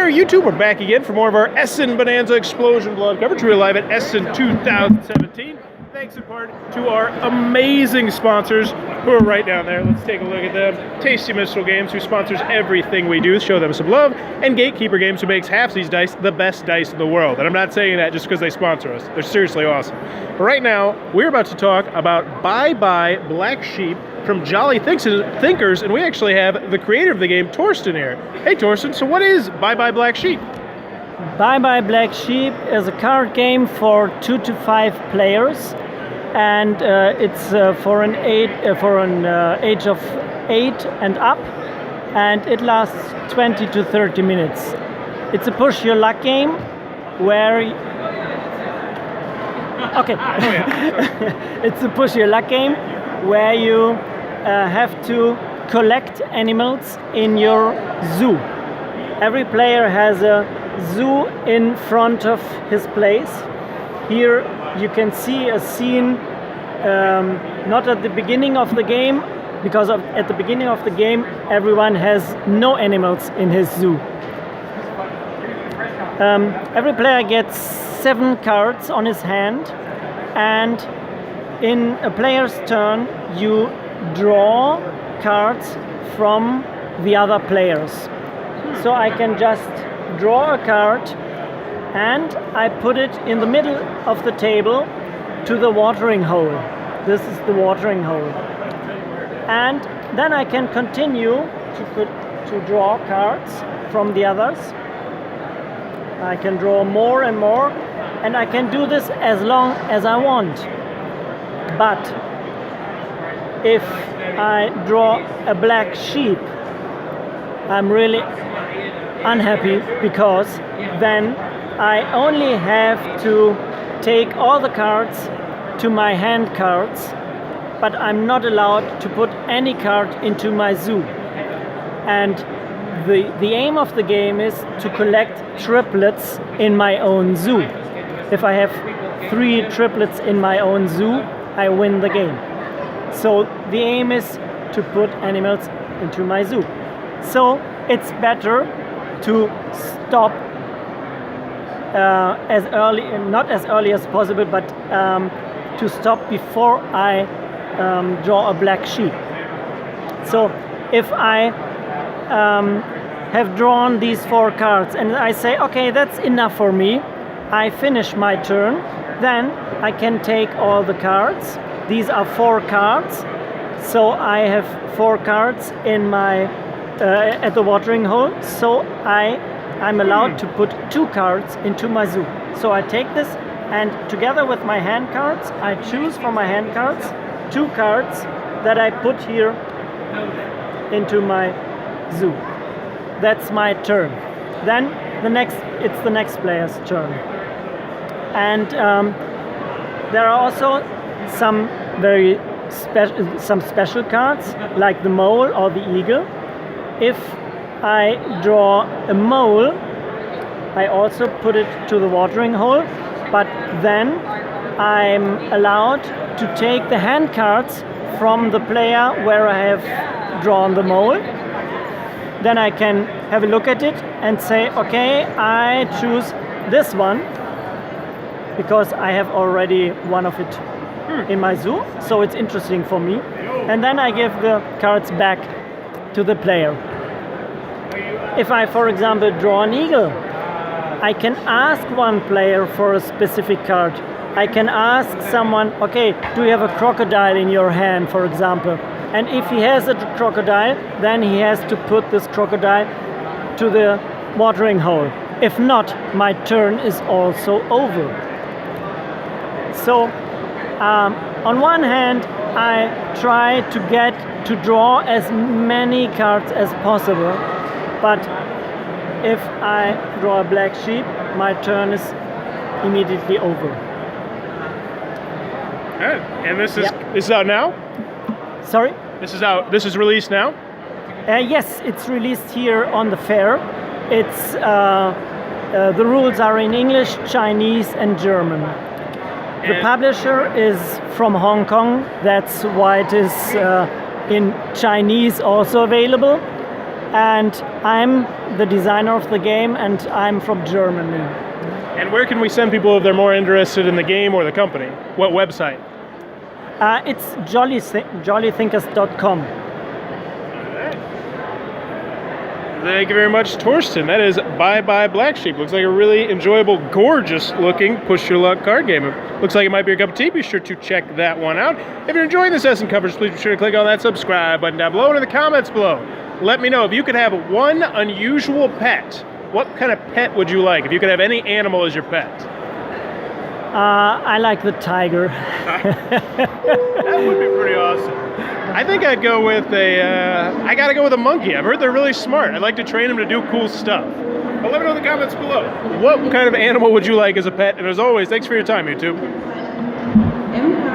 there, YouTube. We're back again for more of our Essen Bonanza Explosion Blood coverage. We're live at Essen 2017. Thanks in part to our amazing sponsors who are right down there. Let's take a look at them. Tasty Missile Games, who sponsors everything we do. Show them some love. And Gatekeeper Games, who makes half these dice the best dice in the world. And I'm not saying that just because they sponsor us. They're seriously awesome. But right now, we're about to talk about Bye Bye Black Sheep from Jolly Thinkers, and we actually have the creator of the game, Torsten, here. Hey, Torsten, so what is Bye Bye Black Sheep? Bye Bye Black Sheep is a card game for 2 to 5 players, and it's for an age of 8 and up, and it lasts 20 to 30 minutes. It's a push your luck game where it's a push your luck game where you have to collect animals in your zoo. Every player has a zoo in front of his place. Here you can see a scene, not at the beginning of the game, because at the beginning of the game everyone has no animals in his zoo. Every player gets 7 cards on his hand, and in a player's turn you draw cards from the other players. So I can just draw a card and I put it in the middle of the table to the watering hole. This is the watering hole. And then I can continue to draw cards from the others. I can draw more and more, and I can do this as long as I want. But if I draw a black sheep, I'm really unhappy, because then I only have to take all the cards to my hand cards, but I'm not allowed to put any card into my zoo. And the aim of the game is to collect triplets in my own zoo. If I have 3 triplets in my own zoo, I win the game. So the aim is to put animals into my zoo. So it's better to stop not as early as possible, but to stop before I draw a black sheep. So if I have drawn these 4 cards and I say, okay, that's enough for me, I finish my turn, then I can take all the cards. These are 4 cards, so I have 4 cards in my at the watering hole. So I'm allowed to put 2 cards into my zoo. So I take this, and together with my hand cards, I choose from my hand cards 2 cards that I put here into my zoo. That's my turn. Then it's the next player's turn. And there are also some special cards, like the mole or the eagle. If I draw a mole, I also put it to the watering hole, but then I'm allowed to take the hand cards from the player where I have drawn the mole. Then I can have a look at it and say, okay, I choose this one, because I have already one of it in my zoo, so it's interesting for me. And then I give the cards back to the player. If I, for example, draw an eagle, I can ask one player for a specific card. I can ask someone, okay, do you have a crocodile in your hand, for example? And if he has a crocodile, then he has to put this crocodile to the watering hole. If not, my turn is also over. So, on one hand, I try to draw as many cards as possible, but if I draw a black sheep, my turn is immediately over. All right. And this is out now? Sorry? This is out. This is released now? Yes, it's released here on the fair. It's the rules are in English, Chinese, and German. The publisher is from Hong Kong. That's why it is in Chinese also available. and I'm the designer of the game, and I'm from Germany. And where can we send people if they're more interested in the game or the company? What website? It's jollythinkers.com. Thank you very much, Torsten. That is Bye Bye Black Sheep. Looks like a really enjoyable, gorgeous looking push your luck card game. It looks like it might be your cup of tea. Be sure to check that one out. If you're enjoying this Essen coverage, please be sure to click on that subscribe button down below and in the comments below. Let me know if you could have one unusual pet. What kind of pet would you like if you could have any animal as your pet? I like the tiger. That would be pretty awesome. I think I'd go with I gotta go with a monkey. I've heard they're really smart. I'd like to train them to do cool stuff. But let me know in the comments below. What kind of animal would you like as a pet? And as always, thanks for your time, YouTube.